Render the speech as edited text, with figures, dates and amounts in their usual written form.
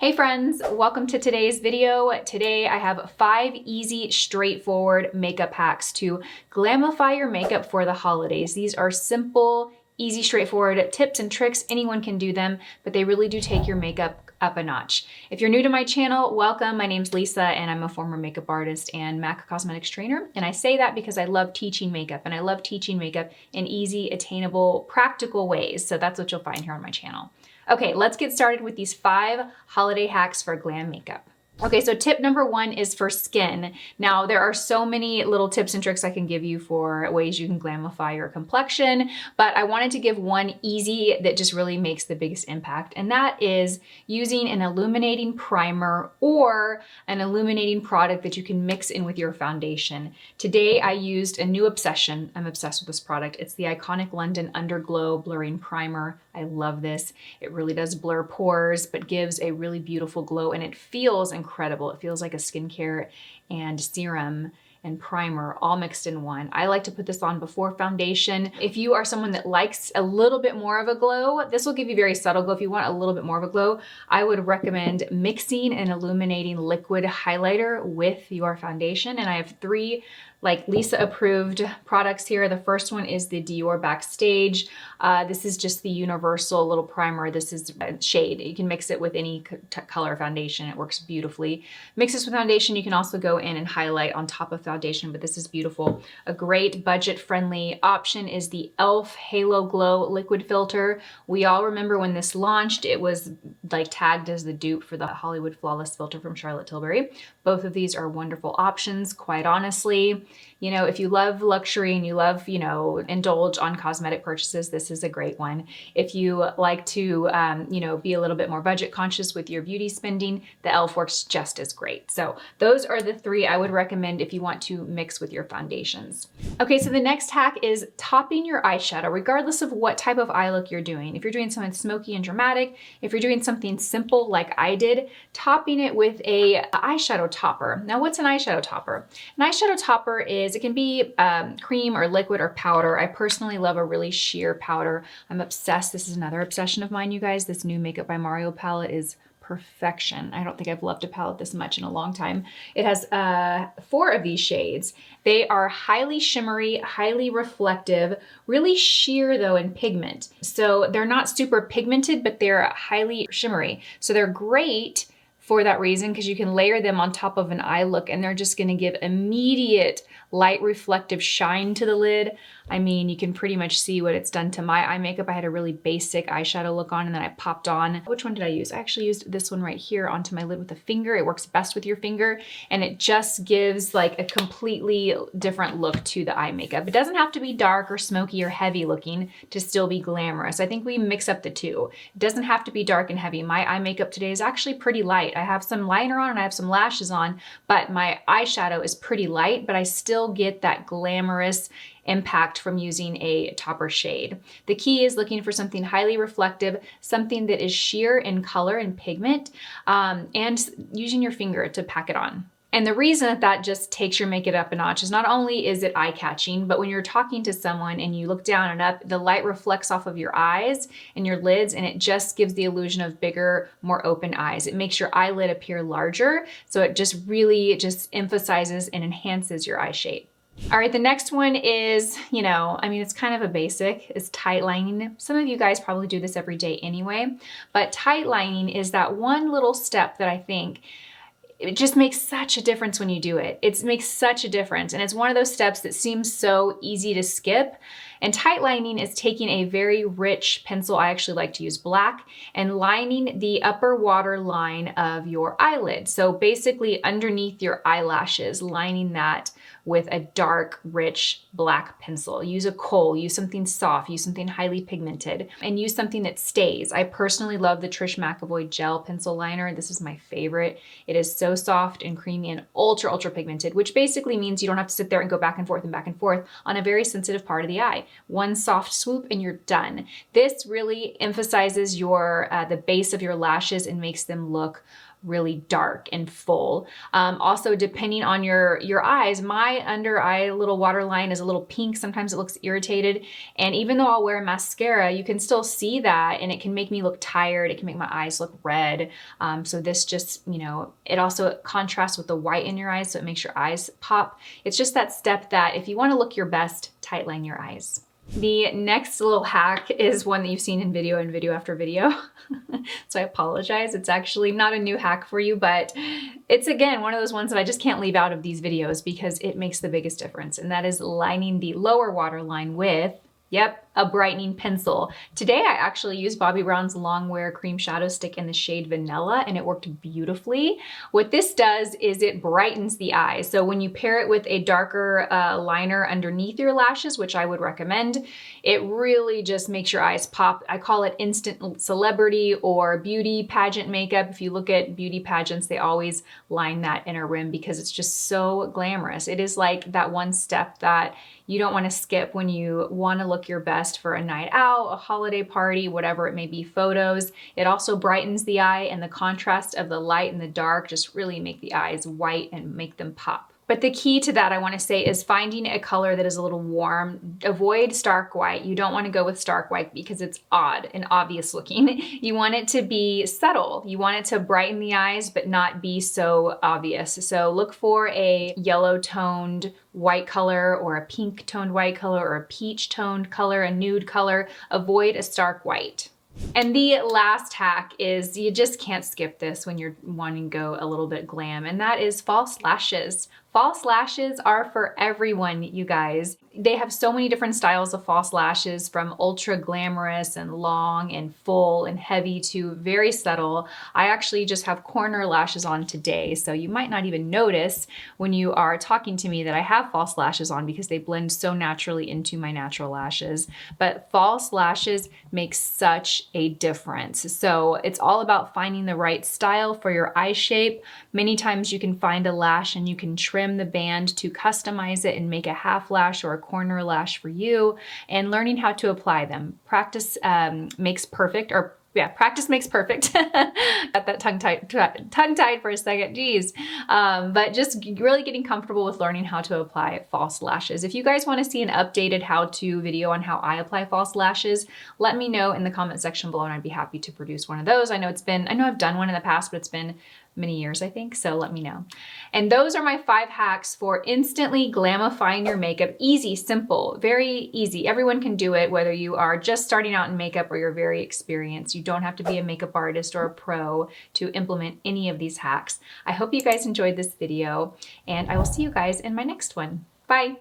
Hey friends, welcome to today's video. Today I have 5 easy, straightforward makeup hacks to glamify your makeup for the holidays. These are simple, easy, straightforward tips and tricks. Anyone can do them, but they really do take your makeup up a notch. If you're new to my channel, welcome. My name's Lisa and I'm a former makeup artist and MAC cosmetics trainer. And I say that because I love teaching makeup, and I love teaching makeup in easy, attainable, practical ways. So that's what you'll find here on my channel. Okay, let's get started with these 5 holiday hacks for glam makeup. Okay, so tip number 1 is for skin. Now, there are so many little tips and tricks I can give you for ways you can glamify your complexion, but I wanted to give one easy that just really makes the biggest impact, and that is using an illuminating primer or an illuminating product that you can mix in with your foundation. Today, I used a new obsession. I'm obsessed with this product. It's the iconic London Underglow Blurring Primer. I love this. It really does blur pores, but gives a really beautiful glow, and it feels incredible. It feels like a skincare and serum and primer all mixed in one. I like to put this on before foundation. If you are someone that likes a little bit more of a glow, this will give you very subtle glow. If you want a little bit more of a glow, I would recommend mixing an illuminating liquid highlighter with your foundation. And I have 3 like Lisa approved products here. The first one is the Dior Backstage. This is just the universal little primer. This is a shade. You can mix it with any color foundation. It works beautifully. Mix this with foundation. You can also go in and highlight on top of foundation, but this is beautiful. A great budget-friendly option is the e.l.f. Halo Glow Liquid Filter. We all remember when this launched, it was like tagged as the dupe for the Hollywood Flawless filter from Charlotte Tilbury. Both of these are wonderful options, quite honestly. You know, if you love luxury and you love, indulge on cosmetic purchases, this is a great one. If you like to, be a little bit more budget conscious with your beauty spending, the e.l.f. works just as great. So those are the 3 I would recommend if you want to mix with your foundations. Okay, so the next hack is topping your eyeshadow, regardless of what type of eye look you're doing. If you're doing something smoky and dramatic, if you're doing something simple like I did, topping it with a eyeshadow topper. Now, what's an eyeshadow topper? An eyeshadow topper it can be cream or liquid or powder. I personally love a really sheer powder. I'm obsessed. This is another obsession of mine, you guys. This new Makeup by Mario palette is perfection. I don't think I've loved a palette this much in a long time. It has 4 of these shades. They are highly shimmery, highly reflective, really sheer though in pigment. So they're not super pigmented, but they're highly shimmery. So they're great for that reason, because you can layer them on top of an eye look and they're just gonna give immediate light reflective shine to the lid. I mean, you can pretty much see what it's done to my eye makeup. I had a really basic eyeshadow look on and then I popped on. Which one did I use? I actually used this one right here onto my lid with a finger. It works best with your finger and it just gives like a completely different look to the eye makeup. It doesn't have to be dark or smoky or heavy looking to still be glamorous. I think we mix up the 2. It doesn't have to be dark and heavy. My eye makeup today is actually pretty light. I have some liner on and I have some lashes on, but my eyeshadow is pretty light, but I still get that glamorous impact from using a topper shade. The key is looking for something highly reflective, something that is sheer in color and pigment, and using your finger to pack it on. And the reason that just takes your makeup up a notch is not only is it eye-catching, but when you're talking to someone and you look down and up, the light reflects off of your eyes and your lids, and it just gives the illusion of bigger, more open eyes. It makes your eyelid appear larger, so it just really just emphasizes and enhances your eye shape. All right, the next one is, it's kind of a basic, is tight lining. Some of you guys probably do this every day anyway, but tight lining is that one little step that I think it just makes such a difference when you do it. It makes such a difference. And it's one of those steps that seems so easy to skip. And tight lining is taking a very rich pencil, I actually like to use black, and lining the upper water line of your eyelid. So basically underneath your eyelashes, lining that with a dark, rich black pencil. Use a kohl, use something soft, use something highly pigmented, and use something that stays. I personally love the Trish McEvoy gel pencil liner. This is my favorite. It is so soft and creamy and ultra, ultra pigmented, which basically means you don't have to sit there and go back and forth on a very sensitive part of the eye. One soft swoop and you're done. This really emphasizes the base of your lashes and makes them look really dark and full. Also, depending on your eyes, my under eye little waterline is a little pink. Sometimes it looks irritated. And even though I'll wear mascara, you can still see that, and it can make me look tired. It can make my eyes look red. So this just, you know, it also contrasts with the white in your eyes, so it makes your eyes pop. It's just that step that if you want to look your best, tightline your eyes. The next little hack is one that you've seen in video and video after video. So I apologize. It's actually not a new hack for you, but it's again, one of those ones that I just can't leave out of these videos because it makes the biggest difference. And that is lining the lower waterline with, yep, a brightening pencil. Today I actually used Bobbi Brown's Longwear Cream Shadow Stick in the shade Vanilla, and it worked beautifully. What this does is it brightens the eyes. So when you pair it with a darker liner underneath your lashes, which I would recommend, it really just makes your eyes pop. I call it instant celebrity or beauty pageant makeup. If you look at beauty pageants, they always line that inner rim because it's just so glamorous. It is like that one step that you don't want to skip when you want to look your best for a night out, a holiday party, whatever it may be, photos. It also brightens the eye, and the contrast of the light and the dark just really make the eyes white and make them pop. But the key to that, I want to say, is finding a color that is a little warm. Avoid stark white. You don't want to go with stark white because it's odd and obvious looking. You want it to be subtle. You want it to brighten the eyes, but not be so obvious. So look for a yellow toned white color or a pink toned white color or a peach toned color, a nude color. Avoid a stark white. And the last hack is, you just can't skip this when you're wanting to go a little bit glam, and that is false lashes. False lashes are for everyone, you guys. They have so many different styles of false lashes, from ultra glamorous and long and full and heavy to very subtle. I actually just have corner lashes on today, so you might not even notice when you are talking to me that I have false lashes on because they blend so naturally into my natural lashes. But false lashes make such a difference. So it's all about finding the right style for your eye shape. Many times you can find a lash and you can trim the band to customize it and make a half lash or a corner lash for you, and learning how to apply them. Practice makes perfect, or yeah, practice makes perfect. Got that tongue-tied for a second, geez. But just really getting comfortable with learning how to apply false lashes. If you guys want to see an updated how-to video on how I apply false lashes, let me know in the comment section below and I'd be happy to produce one of those. I know I've done one in the past, but it's been many years, I think, so let me know. And those are my 5 hacks for instantly glamifying your makeup. Easy, simple, very easy. Everyone can do it, whether you are just starting out in makeup or you're very experienced. You don't have to be a makeup artist or a pro to implement any of these hacks. I hope you guys enjoyed this video, and I will see you guys in my next one. Bye.